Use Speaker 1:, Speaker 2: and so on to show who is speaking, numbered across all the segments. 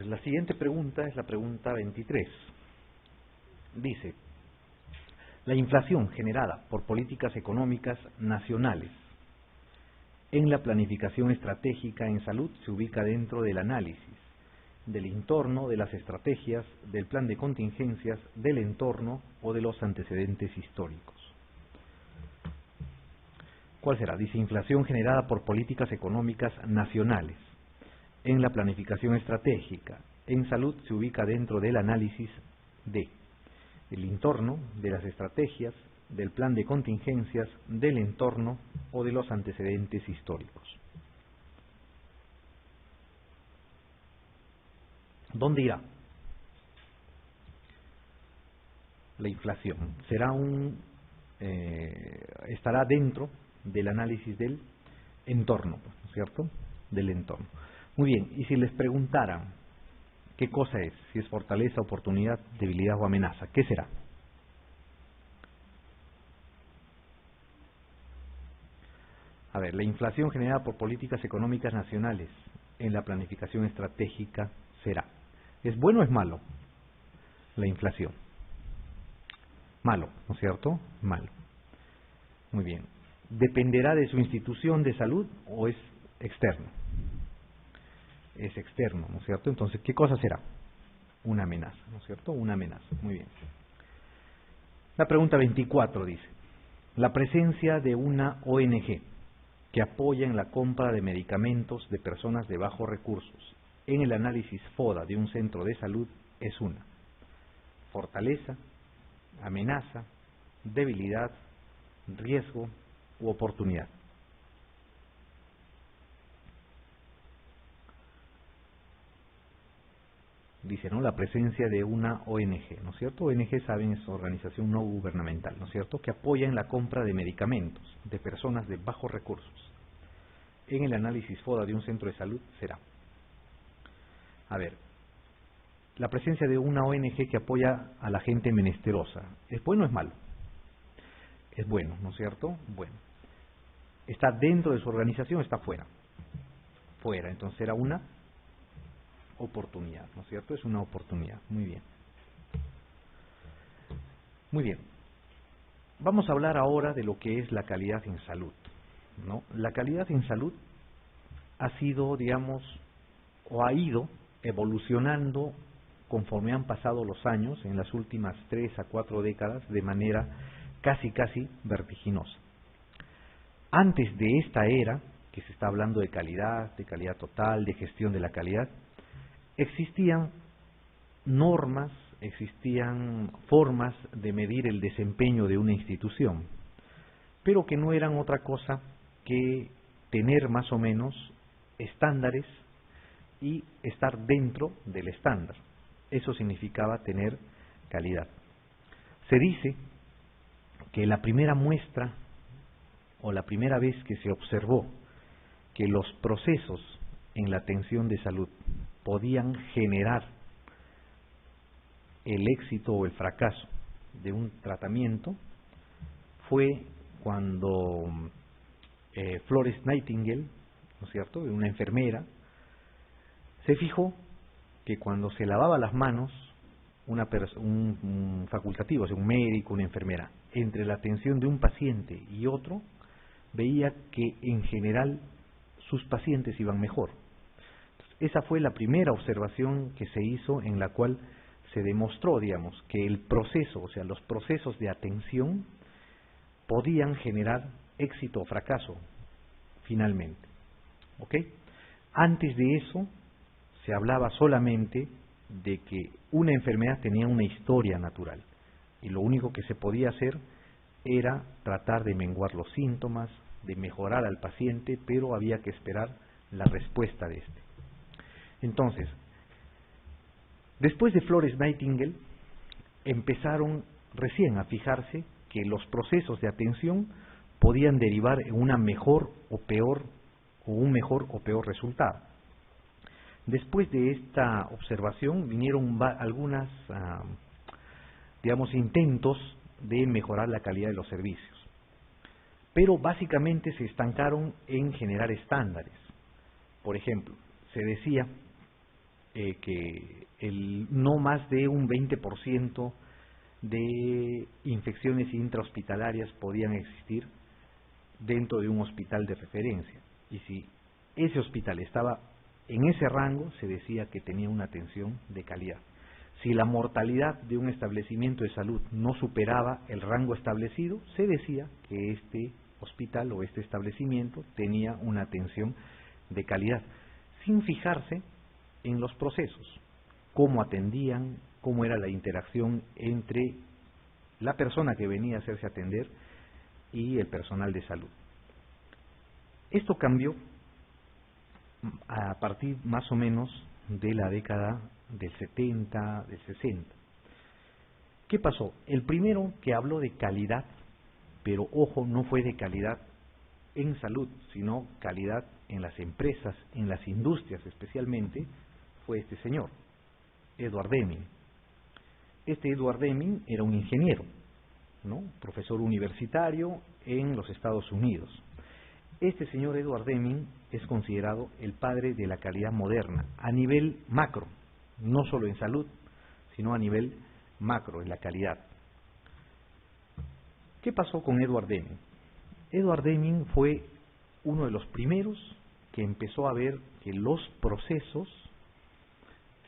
Speaker 1: la siguiente pregunta es la pregunta 23. Dice, la inflación generada por políticas económicas nacionales en la planificación estratégica en salud se ubica dentro del análisis del entorno, de las estrategias, del plan de contingencias, del entorno o de los antecedentes históricos. ¿Cuál será? Dice, inflación generada por políticas económicas nacionales en la planificación estratégica en salud se ubica dentro del análisis del entorno, de las estrategias, del plan de contingencias, del entorno o de los antecedentes históricos. ¿Dónde irá la inflación? Estará dentro del análisis del entorno, ¿no es cierto? Del entorno. Muy bien, y si les preguntaran qué cosa es, si es fortaleza, oportunidad, debilidad o amenaza, ¿qué será? A ver, la inflación generada por políticas económicas nacionales en la planificación estratégica será. ¿Es bueno o es malo la inflación? Malo, ¿no es cierto? Malo. Muy bien. ¿Dependerá de su institución de salud o es externo? Es externo, ¿no es cierto? Entonces, ¿qué cosa será? Una amenaza, ¿no es cierto? Una amenaza. Muy bien. La pregunta 24 dice, la presencia de una ONG que apoya en la compra de medicamentos de personas de bajos recursos en el análisis FODA de un centro de salud es una fortaleza, amenaza, debilidad, riesgo u oportunidad. Dice, ¿no? La presencia de una ONG, ¿no es cierto? ONG, saben, es organización no gubernamental, ¿no es cierto? Que apoya en la compra de medicamentos de personas de bajos recursos. En el análisis FODA de un centro de salud será. A ver, la presencia de una ONG que apoya a la gente menesterosa, ¿es bueno o es malo? Es bueno, ¿no es cierto? Bueno. ¿Está dentro de su organización o está fuera? Fuera, entonces era una oportunidad, ¿no es cierto? Es una oportunidad. Muy bien. Muy bien. Vamos a hablar ahora de lo que es la calidad en salud, ¿no? La calidad en salud ha sido, digamos, o ha ido evolucionando conforme han pasado los años, en las últimas 3 a 4 décadas, de manera casi vertiginosa. Antes de esta era, que se está hablando de calidad total, de gestión de la calidad, existían normas, existían formas de medir el desempeño de una institución, pero que no eran otra cosa que tener más o menos estándares y estar dentro del estándar. Eso significaba tener calidad. Se dice que la primera muestra o la primera vez que se observó que los procesos en la atención de salud podían generar el éxito o el fracaso de un tratamiento fue cuando Florence Nightingale, ¿no es cierto?, una enfermera, se fijó que cuando se lavaba las manos un facultativo, o sea, un médico, una enfermera, entre la atención de un paciente y otro, veía que en general sus pacientes iban mejor. Esa fue la primera observación que se hizo, en la cual se demostró, digamos, que el proceso, o sea, los procesos de atención podían generar éxito o fracaso finalmente. ¿Ok? Antes de eso se hablaba solamente de que una enfermedad tenía una historia natural y lo único que se podía hacer era tratar de menguar los síntomas, de mejorar al paciente, pero había que esperar la respuesta de este. Entonces, después de Florence Nightingale, empezaron recién a fijarse que los procesos de atención podían derivar en una mejor o peor, o un mejor o peor resultado. Después de esta observación vinieron algunas, digamos, intentos de mejorar la calidad de los servicios, pero básicamente se estancaron en generar estándares. Por ejemplo, se decía que no más de un 20% de infecciones intrahospitalarias podían existir dentro de un hospital de referencia. Y si ese hospital estaba en ese rango, se decía que tenía una atención de calidad. Si la mortalidad de un establecimiento de salud no superaba el rango establecido, se decía que este hospital o este establecimiento tenía una atención de calidad, sin fijarse en los procesos, cómo atendían, cómo era la interacción entre la persona que venía a hacerse atender y el personal de salud. Esto cambió a partir más o menos de la década del 70, del 60. ¿Qué pasó? El primero que habló de calidad, pero ojo, no fue de calidad en salud, sino calidad en las empresas, en las industrias especialmente, fue este señor, Edward Deming. Este Edward Deming era un ingeniero, ¿no? Profesor universitario en los Estados Unidos. Este señor Edward Deming es considerado el padre de la calidad moderna a nivel macro, no solo en salud, sino a nivel macro, en la calidad. ¿Qué pasó con Edward Deming? Edward Deming fue uno de los primeros que empezó a ver que los procesos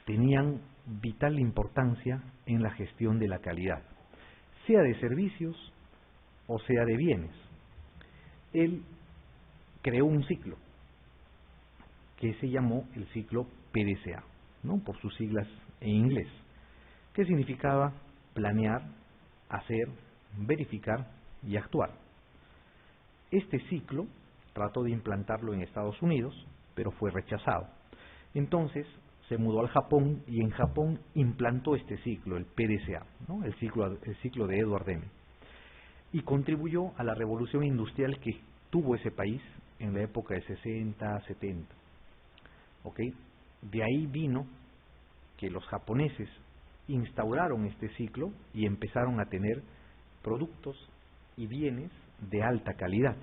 Speaker 1: tenían vital importancia en la gestión de la calidad, sea de servicios o sea de bienes. Él creó un ciclo que se llamó el ciclo PDCA, ¿no? Por sus siglas en inglés, que significaba planear, hacer, verificar y actuar. Este ciclo trató de implantarlo en Estados Unidos, pero fue rechazado. Entonces se mudó al Japón y en Japón implantó este ciclo, el PDCA, ¿no? el ciclo de Edward Deming, y contribuyó a la revolución industrial que tuvo ese país en la época de 60, 70. ¿Okay? De ahí vino que los japoneses instauraron este ciclo y empezaron a tener productos y bienes de alta calidad.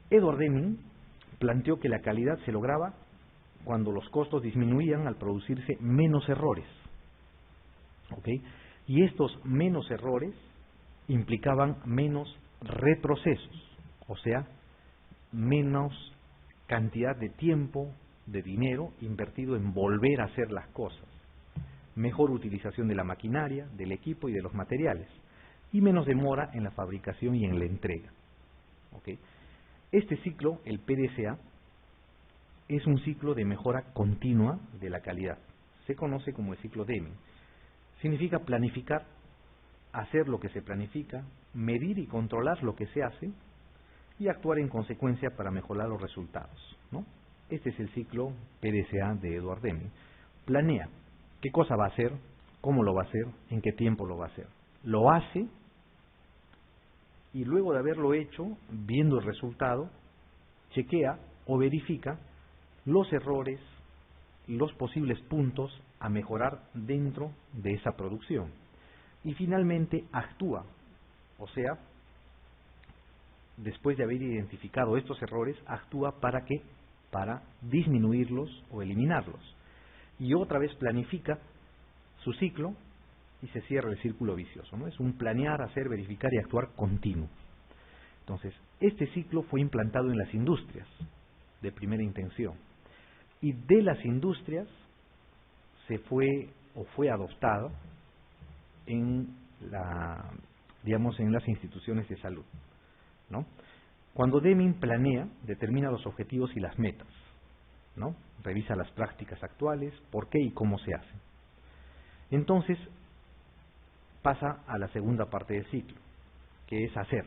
Speaker 1: Edward Deming planteó que la calidad se lograba cuando los costos disminuían al producirse menos errores. ¿Okay? Y estos menos errores implicaban menos reprocesos, o sea, menos cantidad de tiempo, de dinero invertido en volver a hacer las cosas, mejor utilización de la maquinaria, del equipo y de los materiales, y menos demora en la fabricación y en la entrega. ¿Okay? Este ciclo, el PDCA, es un ciclo de mejora continua de la calidad. Se conoce como el ciclo Deming. Significa planificar, hacer lo que se planifica, medir y controlar lo que se hace y actuar en consecuencia para mejorar los resultados, ¿no? Este es el ciclo PDCA de Edward Deming. Planea qué cosa va a hacer, cómo lo va a hacer, en qué tiempo lo va a hacer. Lo hace y luego de haberlo hecho, viendo el resultado, chequea o verifica los errores y los posibles puntos a mejorar dentro de esa producción. Y finalmente actúa, o sea, después de haber identificado estos errores, actúa ¿para qué? Para disminuirlos o eliminarlos. Y otra vez planifica su ciclo y se cierra el círculo vicioso, ¿no? Es un planear, hacer, verificar y actuar continuo. Entonces, este ciclo fue implantado en las industrias de primera intención. Y de las industrias se fue o fue adoptado en en las instituciones de salud, ¿no? Cuando Deming planea, determina los objetivos y las metas, ¿no? Revisa las prácticas actuales, por qué y cómo se hacen. Entonces pasa a la segunda parte del ciclo, que es hacer.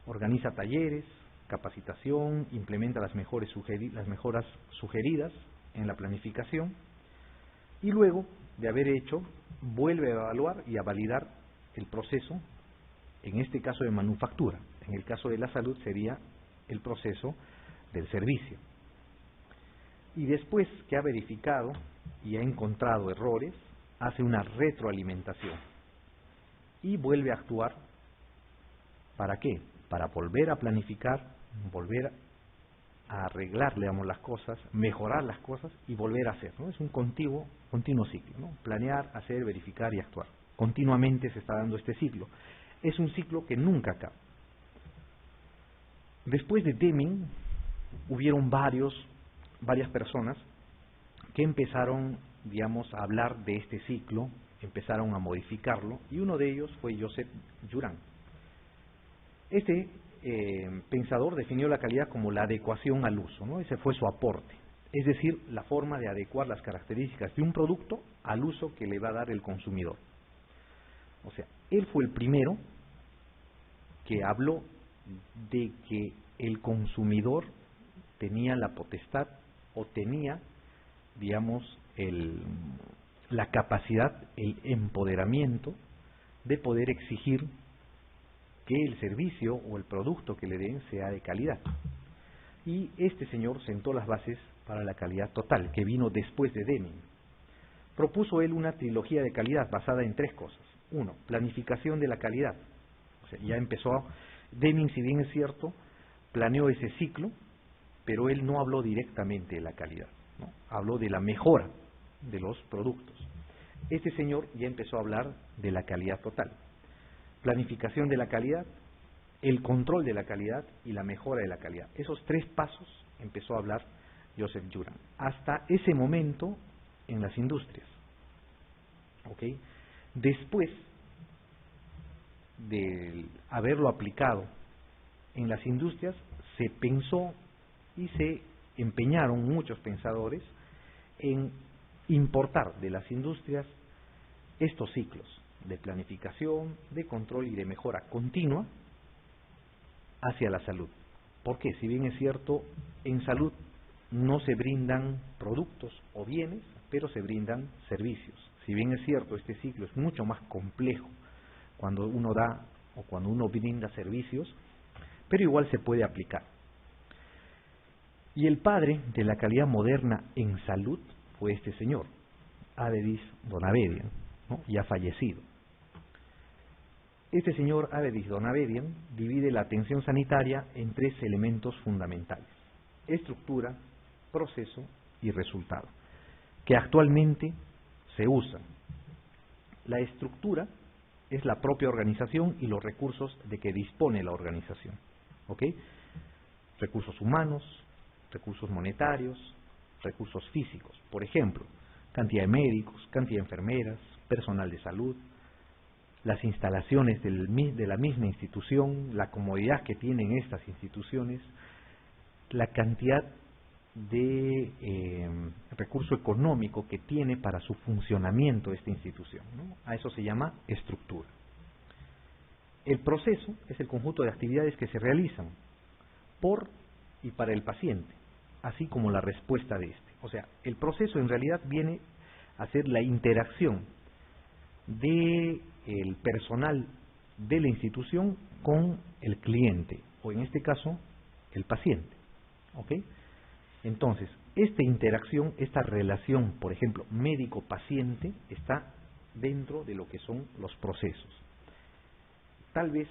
Speaker 1: Organiza talleres, capacitación, implementa las mejoras sugeridas en la planificación y luego de haber hecho, vuelve a evaluar y a validar el proceso, en este caso de manufactura. En el caso de la salud sería el proceso del servicio. Y después que ha verificado y ha encontrado errores, hace una retroalimentación y vuelve a actuar. ¿Para qué? Para volver a planificar, volver a arreglar, digamos, las cosas, mejorar las cosas y volver a hacer, ¿no? Es un continuo ciclo, ¿no? Planear, hacer, verificar y actuar. Continuamente se está dando este ciclo. Es un ciclo que nunca acaba. Después de Deming, hubieron varias personas que empezaron, digamos, a hablar de este ciclo, empezaron a modificarlo, y uno de ellos fue Joseph Juran. Este pensador definió la calidad como la adecuación al uso, ¿no? Ese fue su aporte, es decir, la forma de adecuar las características de un producto al uso que le va a dar el consumidor. O sea, él fue el primero que habló de que el consumidor tenía la potestad o tenía, digamos, la capacidad, el empoderamiento de poder exigir que el servicio o el producto que le den sea de calidad. Y este señor sentó las bases para la calidad total, que vino después de Deming. Propuso él una trilogía de calidad basada en 3 cosas. 1, planificación de la calidad. O sea, ya empezó, Deming, si bien es cierto, planeó ese ciclo, pero él no habló directamente de la calidad, ¿no? Habló de la mejora de los productos. Este señor ya empezó a hablar de la calidad total. Planificación de la calidad, el control de la calidad y la mejora de la calidad. Esos 3 pasos empezó a hablar Joseph Juran. Hasta ese momento en las industrias. ¿Ok? Después de haberlo aplicado en las industrias, se pensó y se empeñaron muchos pensadores en importar de las industrias estos ciclos de planificación, de control y de mejora continua hacia la salud. ¿Por qué? Si bien es cierto, en salud no se brindan productos o bienes, pero se brindan servicios. Si bien es cierto, este ciclo es mucho más complejo cuando uno da o cuando uno brinda servicios, pero igual se puede aplicar. Y el padre de la calidad moderna en salud fue este señor, Avedis Donabedian, ¿no? Ya fallecido. Este señor Avedis Donabedian divide la atención sanitaria en 3 elementos fundamentales: estructura, proceso y resultado, que actualmente se usan. La estructura es la propia organización y los recursos de que dispone la organización, ¿ok? Recursos humanos, recursos monetarios, recursos físicos, por ejemplo, cantidad de médicos, cantidad de enfermeras, personal de salud, las instalaciones de la misma institución, la comodidad que tienen estas instituciones, la cantidad de recurso económico que tiene para su funcionamiento esta institución, ¿no? A eso se llama estructura. El proceso es el conjunto de actividades que se realizan por y para el paciente, así como la respuesta de este. O sea, el proceso en realidad viene a ser la interacción del personal de la institución con el cliente, o en este caso, el paciente. ¿Ok? Entonces, esta interacción, esta relación, por ejemplo, médico-paciente, está dentro de lo que son los procesos. Tal vez,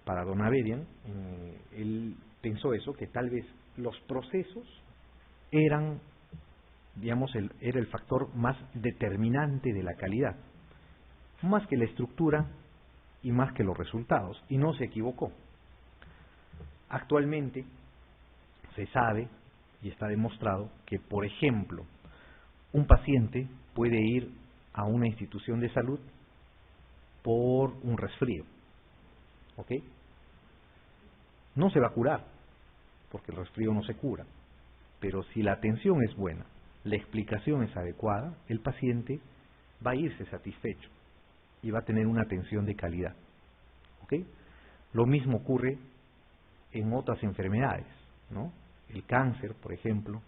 Speaker 1: para Donabedian, él pensó eso, que tal vez los procesos eran, digamos, era el factor más determinante de la calidad, más que la estructura y más que los resultados, y no se equivocó. Actualmente se sabe y está demostrado que, por ejemplo, un paciente puede ir a una institución de salud por un resfrío, ¿ok? No se va a curar, porque el resfrío no se cura, pero si la atención es buena, la explicación es adecuada, el paciente va a irse satisfecho y va a tener una atención de calidad, ¿ok? Lo mismo ocurre en otras enfermedades, ¿no? El cáncer, por ejemplo,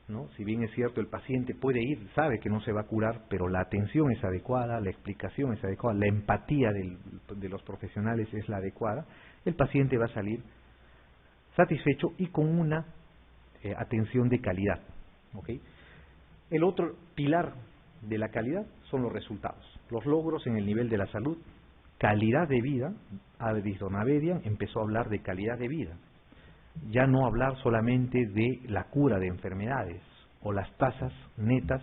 Speaker 1: ¿no? Si bien es cierto, el paciente puede ir, sabe que no se va a curar, pero la atención es adecuada, la explicación es adecuada, la empatía de los profesionales es la adecuada, el paciente va a salir satisfecho y con una atención de calidad, ¿ok? El otro pilar de la calidad son los resultados, los logros en el nivel de la salud, calidad de vida. Avedis Donabedian empezó a hablar de calidad de vida. ya no hablar solamente de la cura de enfermedades o las tasas netas,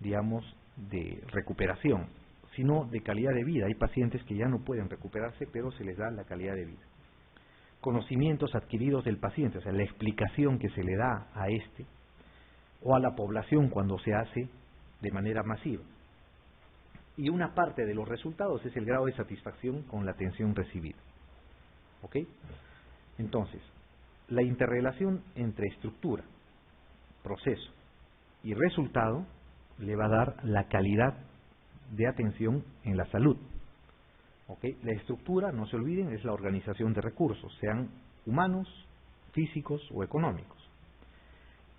Speaker 1: digamos, de recuperación, sino de calidad de vida. Hay pacientes que ya no pueden recuperarse, pero se les da la calidad de vida. Conocimientos adquiridos del paciente, o sea, la explicación que se le da a este o a la población cuando se hace de manera masiva. Y una parte de los resultados es el grado de satisfacción con la atención recibida. ¿Ok? Entonces, la interrelación entre estructura, proceso y resultado le va a dar la calidad de atención en la salud. ¿Ok? La estructura, no se olviden, es la organización de recursos, sean humanos, físicos o económicos.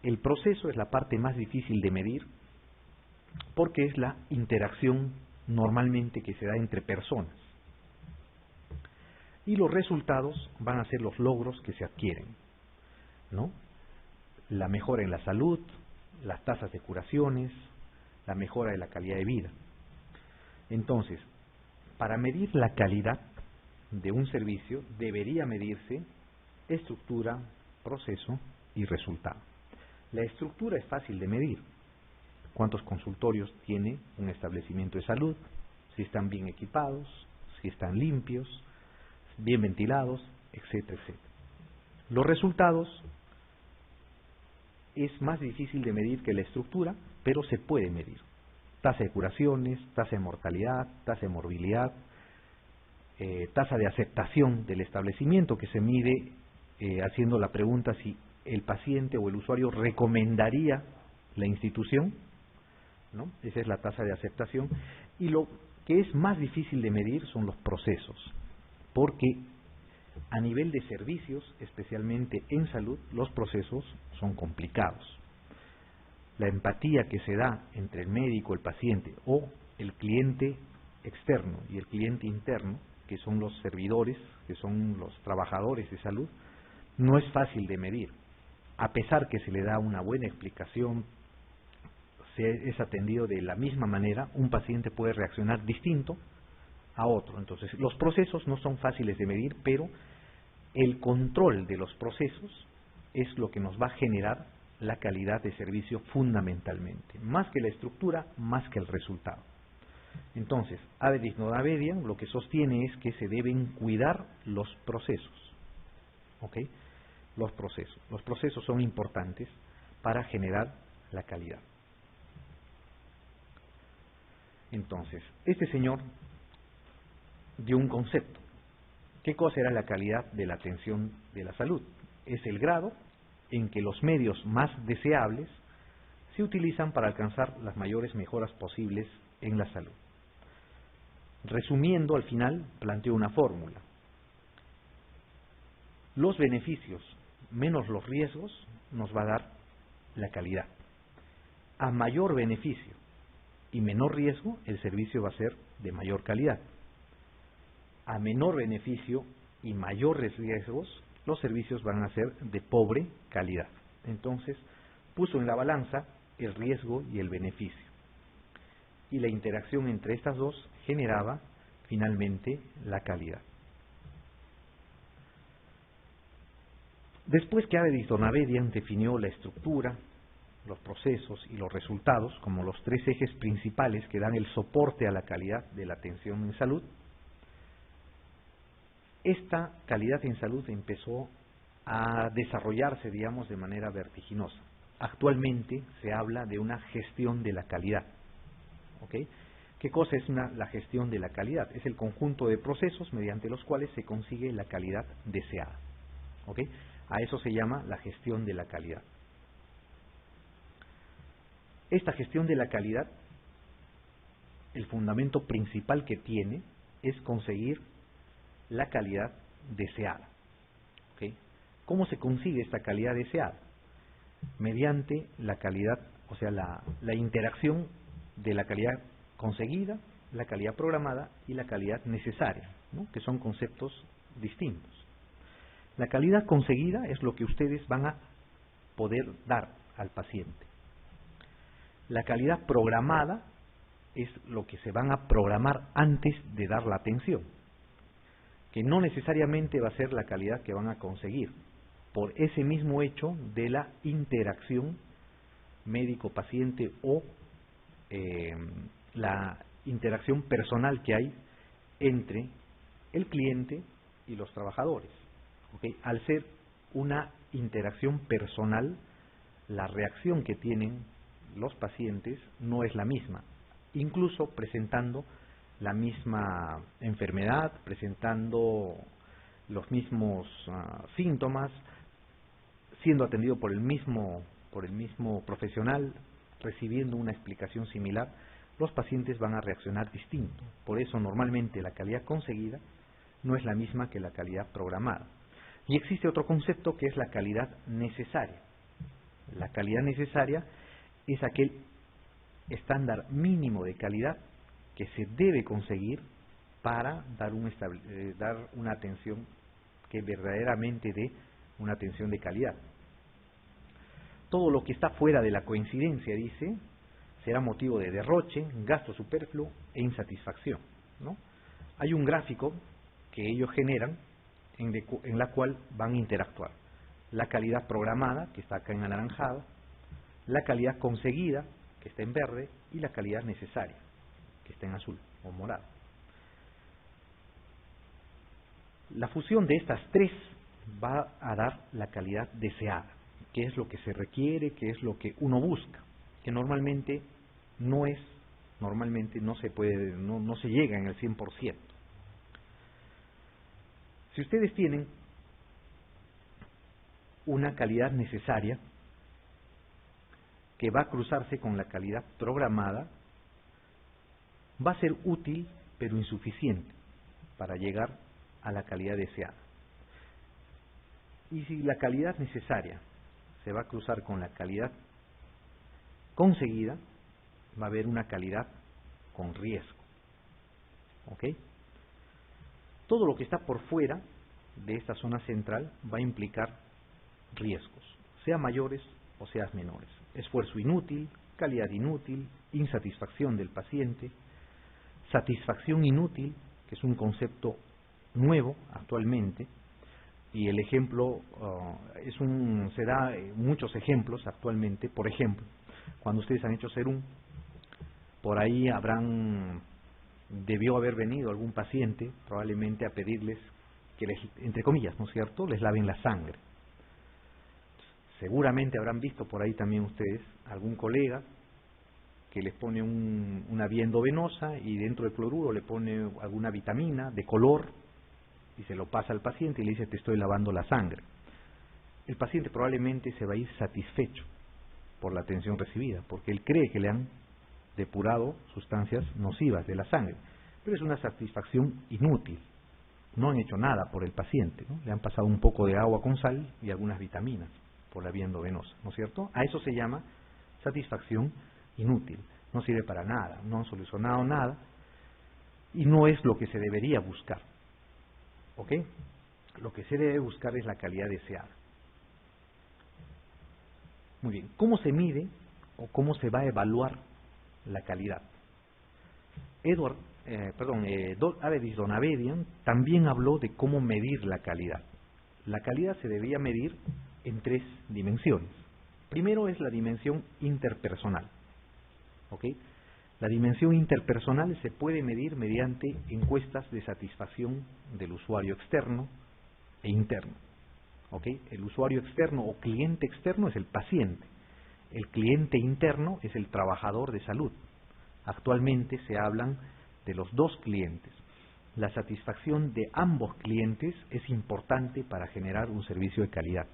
Speaker 1: El proceso es la parte más difícil de medir porque es la interacción normalmente que se da entre personas. Y los resultados van a ser los logros que se adquieren, ¿no? La mejora en la salud, las tasas de curaciones, la mejora de la calidad de vida. Entonces, para medir la calidad de un servicio debería medirse estructura, proceso y resultado. La estructura es fácil de medir. ¿Cuántos consultorios tiene un establecimiento de salud? Si están bien equipados, si están limpios, bien ventilados, etcétera, etcétera. Los resultados es más difícil de medir que la estructura, pero se puede medir. Tasa de curaciones, tasa de mortalidad, tasa de morbilidad, tasa de aceptación del establecimiento, que se mide haciendo la pregunta si el paciente o el usuario recomendaría la institución, ¿no? Esa es la tasa de aceptación. Y lo que es más difícil de medir son los procesos, porque a nivel de servicios, especialmente en salud, los procesos son complicados. La empatía que se da entre el médico, el paciente o el cliente externo y el cliente interno, que son los servidores, que son los trabajadores de salud, no es fácil de medir. A pesar que se le da una buena explicación, se es atendido de la misma manera, un paciente puede reaccionar distinto a otro. Entonces, los procesos no son fáciles de medir, pero el control de los procesos es lo que nos va a generar la calidad de servicio fundamentalmente, más que la estructura, más que el resultado. Entonces, Avedis Nodavedian lo que sostiene es que se deben cuidar los procesos. ¿Ok? Los procesos son importantes para generar la calidad. Entonces, este señor dio un concepto. ¿Qué cosa era la calidad de la atención de la salud? Es el grado en que los medios más deseables se utilizan para alcanzar las mayores mejoras posibles en la salud. Resumiendo, al final planteó una fórmula. Los beneficios menos los riesgos nos va a dar la calidad. A mayor beneficio y menor riesgo, el servicio va a ser de mayor calidad. A menor beneficio y mayores riesgos, los servicios van a ser de pobre calidad. Entonces, puso en la balanza el riesgo y el beneficio. Y la interacción entre estas dos generaba finalmente la calidad. Después que Avedis Nodavedian definió la estructura, los procesos y los resultados como los tres ejes principales que dan el soporte a la calidad de la atención en salud, esta calidad en salud empezó a desarrollarse, digamos, de manera vertiginosa. Actualmente se habla de una gestión de la calidad. ¿Ok? ¿Qué cosa es la gestión de la calidad? Es el conjunto de procesos mediante los cuales se consigue la calidad deseada. ¿Ok? A eso se llama la gestión de la calidad. Esta gestión de la calidad, el fundamento principal que tiene es conseguir la calidad deseada. ¿Okay? ¿Cómo se consigue esta calidad deseada? Mediante la calidad, o sea, la interacción de la calidad conseguida, la calidad programada y la calidad necesaria, ¿no? Que son conceptos distintos. La calidad conseguida es lo que ustedes van a poder dar al paciente. La calidad programada es lo que se van a programar antes de dar la atención, que no necesariamente va a ser la calidad que van a conseguir. por ese mismo hecho de la interacción médico-paciente o la interacción personal que hay entre el cliente y los trabajadores. ¿Okay? Al ser una interacción personal, la reacción que tienen los pacientes no es la misma, incluso presentando la misma enfermedad, presentando los mismos síntomas, siendo atendido por el mismo profesional, recibiendo una explicación similar, los pacientes van a reaccionar distinto. Por eso normalmente la calidad conseguida no es la misma que la calidad programada. Y existe otro concepto que es la calidad necesaria. La calidad necesaria es aquel estándar mínimo de calidad que se debe conseguir para dar una atención que verdaderamente dé una atención de calidad. Todo lo que está fuera de la coincidencia, dice, será motivo de derroche, gasto superfluo e insatisfacción, ¿no? Hay un gráfico que ellos generan en la cual van a interactuar la calidad programada, que está acá en anaranjado, la calidad conseguida, que está en verde, y la calidad necesaria, que está en azul o morado. La fusión de estas tres va a dar la calidad deseada, que es lo que se requiere, que es lo que uno busca, que normalmente no se puede, no se llega en el 100%. Si ustedes tienen una calidad necesaria que va a cruzarse con la calidad programada, va a ser útil pero insuficiente para llegar a la calidad deseada. Y si la calidad necesaria se va a cruzar con la calidad conseguida, va a haber una calidad con riesgo. ¿Ok? Todo lo que está por fuera de esta zona central va a implicar riesgos, sea mayores o sean menores. Esfuerzo inútil, calidad inútil, insatisfacción del paciente, satisfacción inútil, que es un concepto nuevo actualmente, y el ejemplo se da muchos ejemplos actualmente. Por ejemplo, cuando ustedes han hecho serum, por ahí debió haber venido algún paciente probablemente a pedirles que les, entre comillas, ¿no es cierto?, les laven la sangre. Seguramente habrán visto por ahí también ustedes algún colega que les pone una vía endovenosa y dentro del cloruro le pone alguna vitamina de color y se lo pasa al paciente y le dice: te estoy lavando la sangre. El paciente probablemente se va a ir satisfecho por la atención recibida, porque él cree que le han depurado sustancias nocivas de la sangre, pero es una satisfacción inútil. No han hecho nada por el paciente, ¿no? Le han pasado un poco de agua con sal y algunas vitaminas por la vía endovenosa, ¿no es cierto? A eso se llama satisfacción inútil. No sirve para nada, no han solucionado nada y no es lo que se debería buscar. ¿Ok? Lo que se debe buscar es la calidad deseada. Muy bien, ¿cómo se mide o cómo se va a evaluar la calidad? Avedis Donavedian también habló de cómo medir la calidad. La calidad se debía medir en tres dimensiones. Primero es la dimensión interpersonal. ¿Ok? La dimensión interpersonal se puede medir mediante encuestas de satisfacción del usuario externo e interno. ¿Ok? El usuario externo o cliente externo es el paciente. El cliente interno es el trabajador de salud. Actualmente se hablan de los dos clientes. La satisfacción de ambos clientes es importante para generar un servicio de calidad.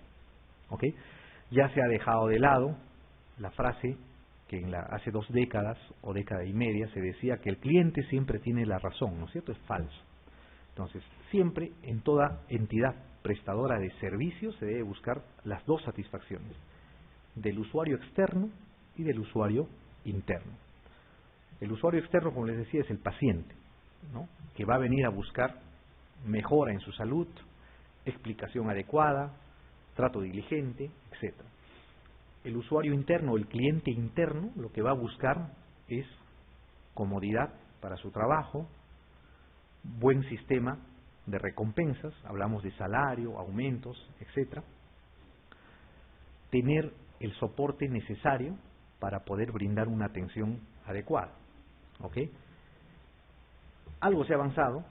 Speaker 1: ¿Ok? Ya se ha dejado de lado la frase que hace 2 décadas o década y media se decía que el cliente siempre tiene la razón, ¿no es cierto? Es falso. Entonces, siempre en toda entidad prestadora de servicios se debe buscar las dos satisfacciones, del usuario externo y del usuario interno. El usuario externo, como les decía, es el paciente, ¿no?, que va a venir a buscar mejora en su salud, explicación adecuada, trato diligente, etc. El usuario interno, el cliente interno, lo que va a buscar es comodidad para su trabajo, buen sistema de recompensas, hablamos de salario, aumentos, etc. tener el soporte necesario para poder brindar una atención adecuada. ¿Ok? Algo se ha avanzado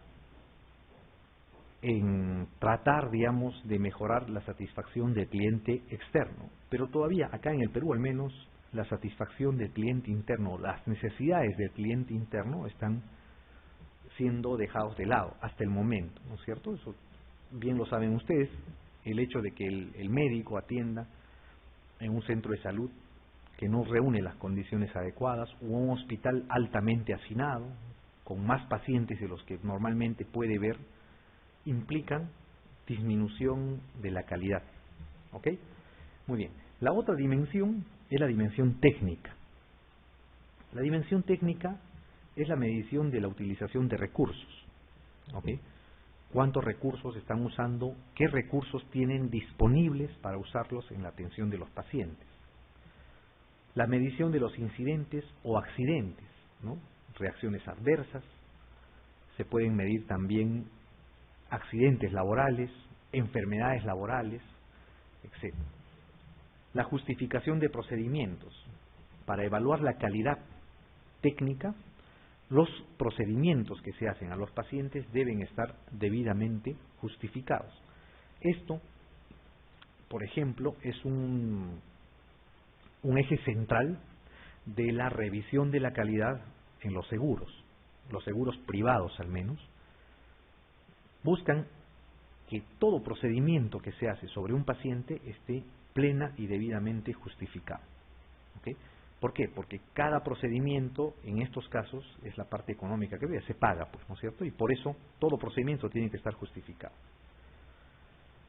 Speaker 1: en tratar, digamos, de mejorar la satisfacción del cliente externo, pero todavía acá en el Perú al menos la satisfacción del cliente interno, las necesidades del cliente interno están siendo dejados de lado hasta el momento, ¿no es cierto? Eso bien lo saben ustedes, el hecho de que el médico atienda en un centro de salud que no reúne las condiciones adecuadas, o un hospital altamente hacinado, con más pacientes de los que normalmente puede ver, implican disminución de la calidad. ¿Ok? Muy bien. La otra dimensión es la dimensión técnica. La dimensión técnica es la medición de la utilización de recursos. ¿Ok? ¿Cuántos recursos están usando? ¿Qué recursos tienen disponibles para usarlos en la atención de los pacientes? La medición de los incidentes o accidentes, ¿no? Reacciones adversas. Se pueden medir también accidentes laborales, enfermedades laborales, etc. La justificación de procedimientos. Para evaluar la calidad técnica, los procedimientos que se hacen a los pacientes deben estar debidamente justificados. Esto, por ejemplo, es un eje central de la revisión de la calidad en los seguros privados al menos, buscan que todo procedimiento que se hace sobre un paciente esté plena y debidamente justificado. ¿Okay? ¿Por qué? Porque cada procedimiento, en estos casos, es la parte económica que se paga, pues, ¿no es cierto? Y por eso todo procedimiento tiene que estar justificado.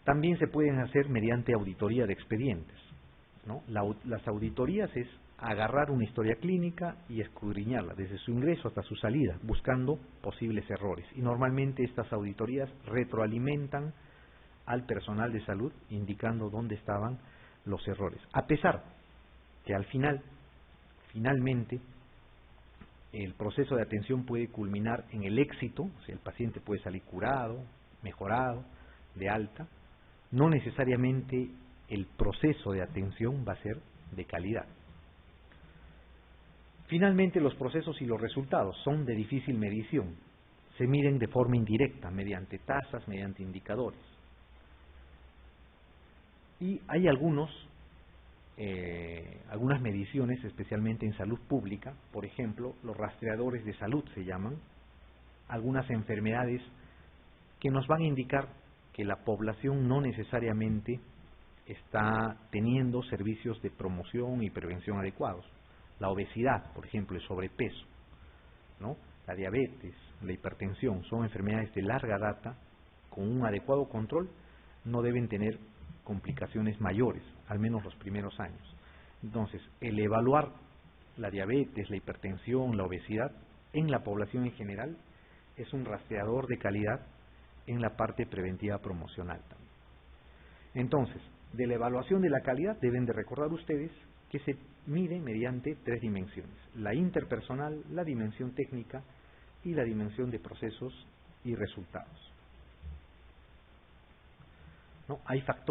Speaker 1: También se pueden hacer mediante auditoría de expedientes, ¿no? Las auditorías es agarrar una historia clínica y escudriñarla desde su ingreso hasta su salida, buscando posibles errores. Y normalmente estas auditorías retroalimentan al personal de salud, indicando dónde estaban los errores. A pesar que al finalmente, el proceso de atención puede culminar en el éxito, o sea, el paciente puede salir curado, mejorado, de alta, no necesariamente el proceso de atención va a ser de calidad. Finalmente, los procesos y los resultados son de difícil medición. Se miden de forma indirecta, mediante tasas, mediante indicadores. Y hay algunas mediciones, especialmente en salud pública, por ejemplo, los rastreadores de salud se llaman, algunas enfermedades que nos van a indicar que la población no necesariamente está teniendo servicios de promoción y prevención adecuados. La obesidad, por ejemplo, el sobrepeso, ¿no? La diabetes, la hipertensión, son enfermedades de larga data, con un adecuado control, no deben tener complicaciones mayores, al menos los primeros años. Entonces, el evaluar la diabetes, la hipertensión, la obesidad en la población en general es un rastreador de calidad en la parte preventiva promocional también. Entonces, de la evaluación de la calidad deben de recordar ustedes que se mide mediante 3 dimensiones: la interpersonal, la dimensión técnica y la dimensión de procesos y resultados. ¿No? Hay factores